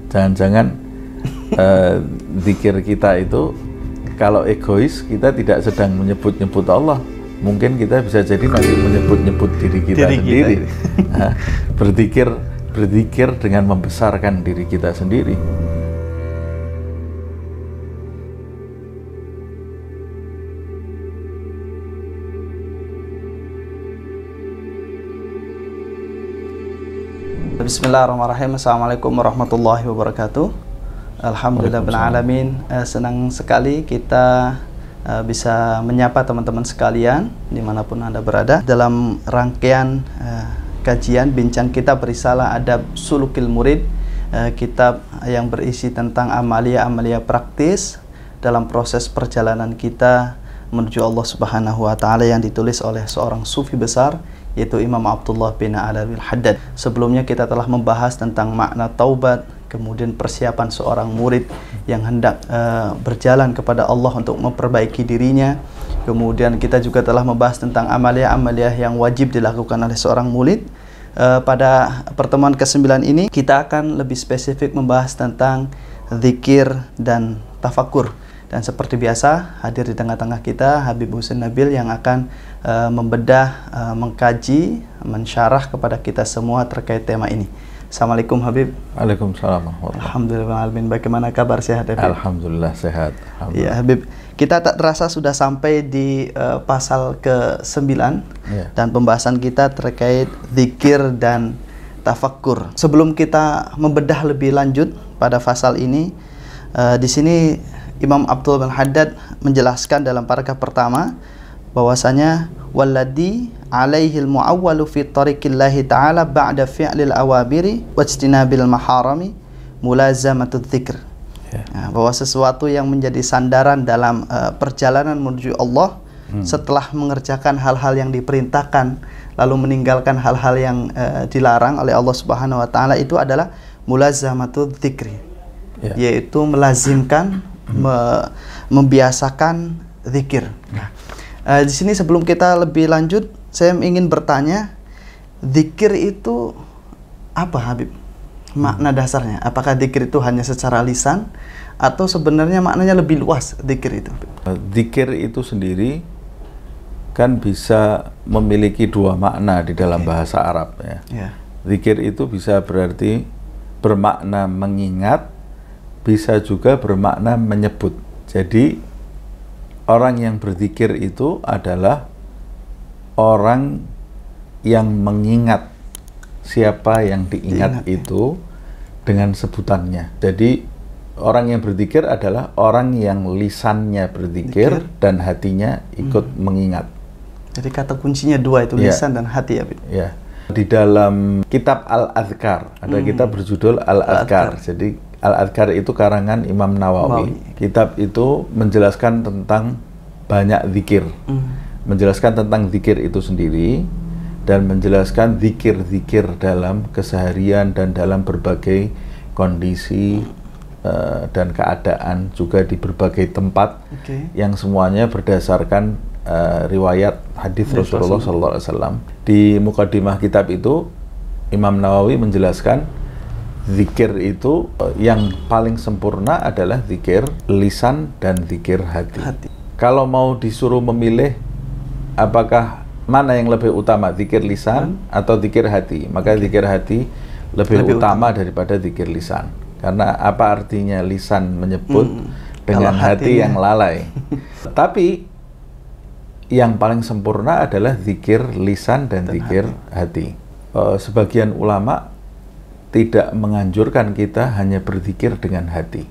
Jangan-jangan zikir kita itu kalau egois kita tidak sedang menyebut-nyebut Allah. Mungkin kita bisa jadi nanti menyebut-nyebut diri kita sendiri. Nah, berzikir dengan membesarkan diri kita sendiri. Bismillahirrahmanirrahim. Assalamualaikum warahmatullahi wabarakatuh. Alhamdulillahirrahmanirrahim. Senang sekali kita bisa menyapa teman-teman sekalian dimanapun Anda berada dalam rangkaian kajian bincang kitab Risalah Adab Sulukil Murid, kitab yang berisi tentang amalia-amalia praktis dalam proses perjalanan kita menuju Allah Subhanahu wa Ta'ala, yang ditulis oleh seorang sufi besar, yaitu Imam Abdullah bin Alawi Al-Haddad. Sebelumnya kita telah membahas tentang makna taubat, kemudian persiapan seorang murid yang hendak berjalan kepada Allah untuk memperbaiki dirinya. Kemudian kita juga telah membahas tentang amalia-amalia yang wajib dilakukan oleh seorang murid. Pada pertemuan ke-9 ini kita akan lebih spesifik membahas tentang zikir dan tafakur. Dan seperti biasa hadir di tengah-tengah kita Habib Husain Nabil yang akan membedah, mengkaji, mensyarah kepada kita semua terkait tema ini. Assalamualaikum Habib. Waalaikumsalam. Alhamdulillah. Bagaimana kabar, sehat Habib? Alhamdulillah sehat. Ya Habib, kita tak terasa sudah sampai di pasal ke-9 dan pembahasan kita terkait zikir dan tafakkur. Sebelum kita membedah lebih lanjut pada pasal ini, di sini Imam Abdullah bin Haddad menjelaskan dalam paragraf pertama bahwasanya walladhi alaihil muawwalu fi tariqillahi ta'ala ba'da fi'lil awabiri wajtinabil maharami mulazamatul dzikr. Nah, bahwa sesuatu yang menjadi sandaran dalam perjalanan menuju Allah setelah mengerjakan hal-hal yang diperintahkan lalu meninggalkan hal-hal yang dilarang oleh Allah Subhanahu wa Ta'ala itu adalah mulazamatul dzikri, yaitu melazimkan, membiasakan zikir. Nah, di sini sebelum kita lebih lanjut, saya ingin bertanya, zikir itu apa Habib? Makna dasarnya, apakah zikir itu hanya secara lisan atau sebenarnya maknanya lebih luas zikir itu? Zikir itu sendiri kan bisa memiliki dua makna di dalam bahasa Arab ya. Zikir itu bisa berarti bermakna mengingat, bisa juga bermakna menyebut. Jadi orang yang berzikir itu adalah orang yang mengingat siapa yang diingat itu dengan sebutannya. Jadi orang yang berzikir adalah orang yang lisannya berzikir dan hatinya ikut mengingat. Jadi kata kuncinya dua itu, lisan dan hati ya. Di dalam kitab Al-Adhkar ada kitab berjudul Al-Adhkar. Jadi Al-Adhkar itu karangan Imam Nawawi. Kitab itu menjelaskan tentang banyak zikir, menjelaskan tentang zikir itu sendiri, dan menjelaskan zikir-zikir dalam keseharian dan dalam berbagai kondisi dan keadaan, juga di berbagai tempat, yang semuanya berdasarkan riwayat hadis Rasulullah SAW. Di mukadimah kitab itu Imam Nawawi menjelaskan zikir itu yang paling sempurna adalah zikir lisan dan zikir hati. Kalau mau disuruh memilih apakah mana yang lebih utama, zikir lisan atau zikir hati, maka zikir hati lebih utama daripada zikir lisan. Karena apa artinya lisan menyebut dengan hati yang lalai. Tapi yang paling sempurna adalah zikir lisan dan zikir hati. Sebagian ulama tidak menganjurkan kita hanya berzikir dengan hati,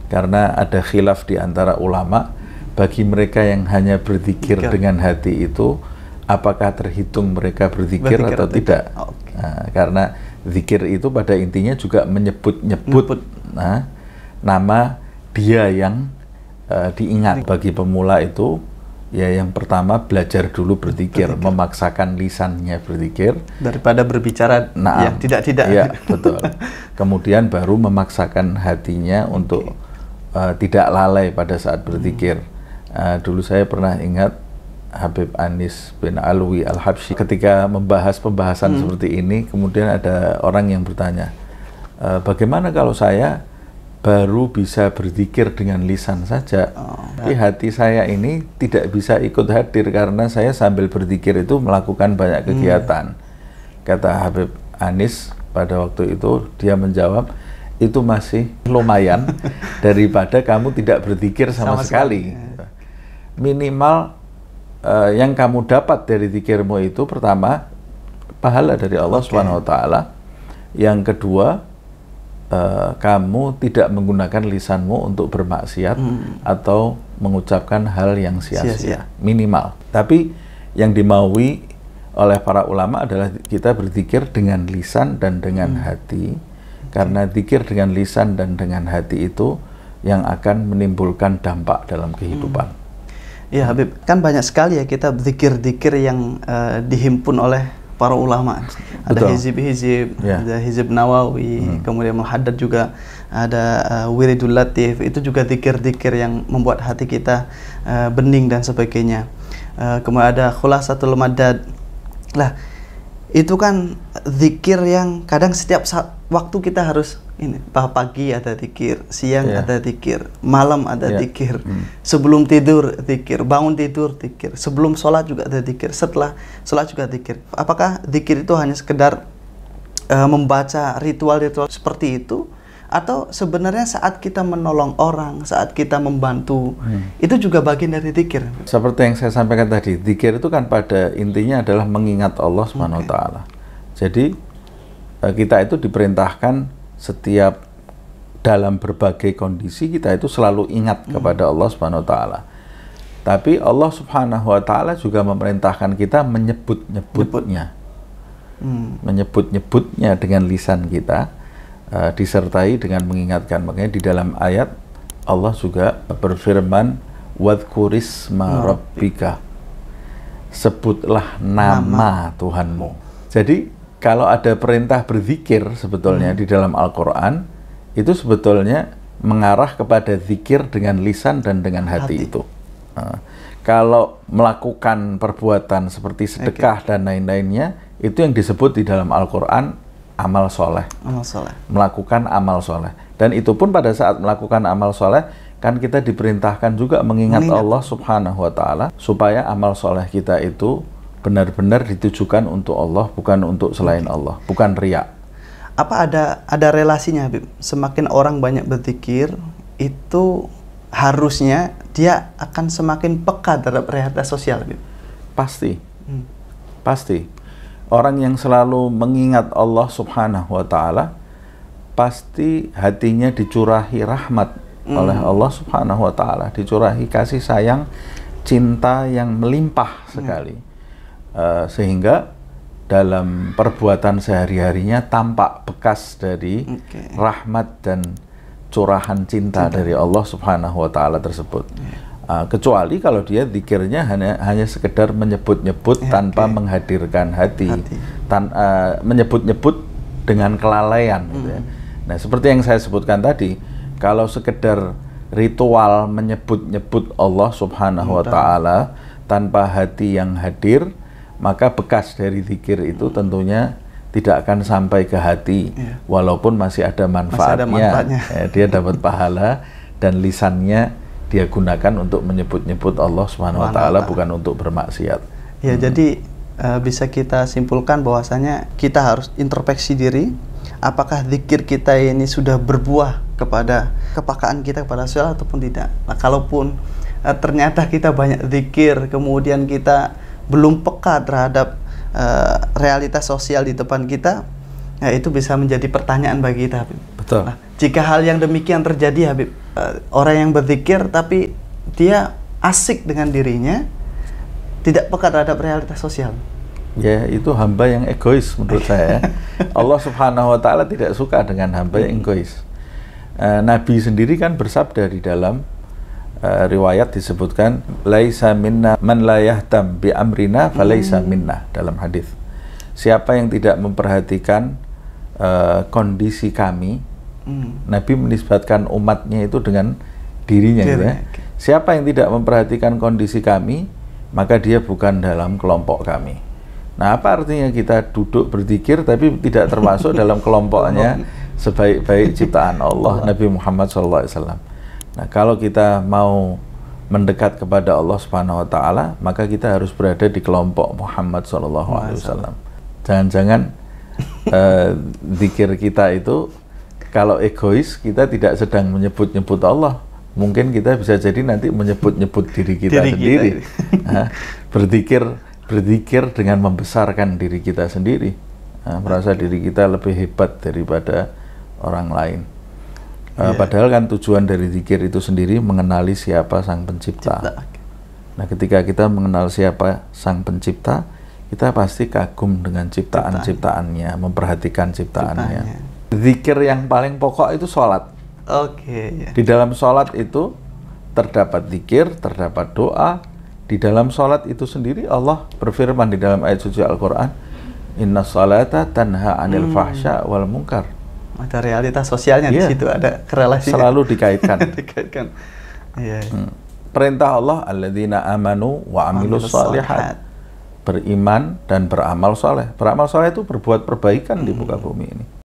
karena ada khilaf di antara ulama. Bagi mereka yang hanya berzikir dengan hati itu, apakah terhitung mereka berzikir atau tidak? Nah, karena zikir itu pada intinya juga menyebut-nyebut nama dia yang diingat. Bagi pemula itu ya yang pertama belajar dulu berzikir, memaksakan lisannya berzikir daripada berbicara yang tidak-tidak. Ya, betul. Kemudian baru memaksakan hatinya untuk tidak lalai pada saat berzikir. Dulu saya pernah ingat Habib Anis bin Alwi Al-Habsyi ketika membahas pembahasan seperti ini, kemudian ada orang yang bertanya, bagaimana kalau saya baru bisa berzikir dengan lisan saja, tapi hati saya ini tidak bisa ikut hadir karena saya sambil berzikir itu melakukan banyak kegiatan. Kata Habib Anis pada waktu itu, dia menjawab, itu masih lumayan daripada kamu tidak berzikir sama sekali. Minimal yang kamu dapat dari zikirmu itu, pertama, pahala dari Allah Subhanahu wa Ta'ala. Yang kedua, kamu tidak menggunakan lisanmu untuk bermaksiat atau mengucapkan hal yang sia-sia, minimal. Tapi yang dimaui oleh para ulama adalah kita berzikir dengan lisan dan dengan hati, karena zikir dengan lisan dan dengan hati itu yang akan menimbulkan dampak dalam kehidupan. Ya Habib, kan banyak sekali ya kita zikir-zikir yang dihimpun oleh para ulama. Ada hizib-hizib, ada hizib Nawawi, kemudian Muhaddad juga, ada Wiridul Latif, itu juga zikir-zikir yang membuat hati kita bening dan sebagainya. Kemudian ada Khulasatul Madad. Lah, itu kan zikir yang kadang setiap waktu kita harus ini, pagi ada zikir, siang ada zikir, malam ada zikir, sebelum tidur zikir, bangun tidur zikir, sebelum sholat juga ada zikir, setelah sholat juga zikir. Apakah zikir itu hanya sekedar membaca ritual-ritual seperti itu, atau sebenarnya saat kita menolong orang, saat kita membantu, itu juga bagian dari zikir? Seperti yang saya sampaikan tadi, zikir itu kan pada intinya adalah mengingat Allah Subhanahu wa Ta'ala. Jadi kita itu diperintahkan setiap dalam berbagai kondisi kita itu selalu ingat kepada Allah Subhanahu wa Ta'ala. Tapi Allah Subhanahu wa Ta'ala juga memerintahkan kita menyebut-nyebutnya. Menyebut-nyebutnya dengan lisan kita, disertai dengan mengingatkan. Makanya di dalam ayat Allah juga berfirman, wadhkurisma rabbika, sebutlah nama Tuhanmu. Jadi kalau ada perintah berzikir sebetulnya di dalam Al-Quran, itu sebetulnya mengarah kepada zikir dengan lisan dan dengan hati. Itu. Kalau melakukan perbuatan seperti sedekah dan lain-lainnya, itu yang disebut di dalam Al-Quran amal soleh. Melakukan amal soleh. Dan itu pun pada saat melakukan amal soleh, kan kita diperintahkan juga mengingat Allah Subhanahu wa Ta'ala, supaya amal soleh kita itu benar-benar ditujukan untuk Allah, bukan untuk selain Allah, bukan riya. Apa ada relasinya, Habib? Semakin orang banyak berzikir, itu harusnya dia akan semakin peka terhadap realitas sosial, Habib? Pasti. Pasti. Orang yang selalu mengingat Allah Subhanahu wa Ta'ala, pasti hatinya dicurahi rahmat oleh Allah Subhanahu wa Ta'ala, dicurahi kasih sayang, cinta yang melimpah sekali. Sehingga dalam perbuatan sehari-harinya tampak bekas dari rahmat dan curahan cinta dari Allah Subhanahu wa Ta'ala tersebut. Kecuali kalau dia zikirnya hanya sekedar menyebut-nyebut tanpa menghadirkan hati, menyebut-nyebut dengan kelalaian. Gitu ya. Nah, seperti yang saya sebutkan tadi, kalau sekedar ritual menyebut-nyebut Allah Subhanahu wa Ta'ala tanpa hati yang hadir, maka bekas dari zikir itu tentunya tidak akan sampai ke hati, walaupun masih ada manfaatnya. Dia dapat pahala dan lisannya dia gunakan untuk menyebut-nyebut Allah Subhanahu wa Ta'ala, bukan untuk bermaksiat. Ya, jadi bisa kita simpulkan bahwasanya kita harus introspeksi diri, apakah zikir kita ini sudah berbuah kepada kepekaan kita kepada sosial ataupun tidak. Nah, kalaupun ternyata kita banyak zikir, kemudian kita belum peka terhadap realitas sosial di depan kita, ya itu bisa menjadi pertanyaan bagi kita, Habib. Betul. Nah, jika hal yang demikian terjadi, Habib, orang yang berzikir tapi dia asik dengan dirinya, tidak peka terhadap realitas sosial. Ya, itu hamba yang egois menurut saya. Allah Subhanahu wa Ta'ala tidak suka dengan hamba yang egois. Nabi sendiri kan bersabda di dalam riwayat disebutkan, laisa minna man la yahtam bi amrina falaisa minna, dalam hadis. Siapa yang tidak memperhatikan kondisi kami, Nabi menisbatkan umatnya itu dengan dirinya, gitu ya. Siapa yang tidak memperhatikan kondisi kami, maka dia bukan dalam kelompok kami. Nah, apa artinya kita duduk berzikir tapi tidak termasuk dalam kelompoknya sebaik-baik ciptaan Allah, Nabi Muhammad SAW. Nah, kalau kita mau mendekat kepada Allah Subhanahu Wa Taala, maka kita harus berada di kelompok Muhammad SAW. Jangan-jangan zikir kita itu kalau egois, kita tidak sedang menyebut-nyebut Allah. Mungkin kita bisa jadi nanti menyebut-nyebut diri kita sendiri. Nah, berzikir dengan membesarkan diri kita sendiri. Nah, merasa diri kita lebih hebat daripada orang lain. Padahal kan tujuan dari zikir itu sendiri mengenali siapa Sang Pencipta. Nah, ketika kita mengenal siapa Sang Pencipta, kita pasti kagum dengan ciptaan-ciptaannya, memperhatikan ciptaannya. Zikir yang paling pokok itu sholat. Di dalam sholat itu terdapat zikir, terdapat doa. Di dalam sholat itu sendiri Allah berfirman di dalam ayat suci Al-Quran, Inna sholata tanha anil fahsya wal munkar. Ada realitas sosialnya di situ, ada korelasinya. Selalu dikaitkan. Perintah Allah, alladzina amanu wa amilus shalihat. Beriman dan beramal soleh. Beramal soleh itu berbuat perbaikan di muka bumi ini.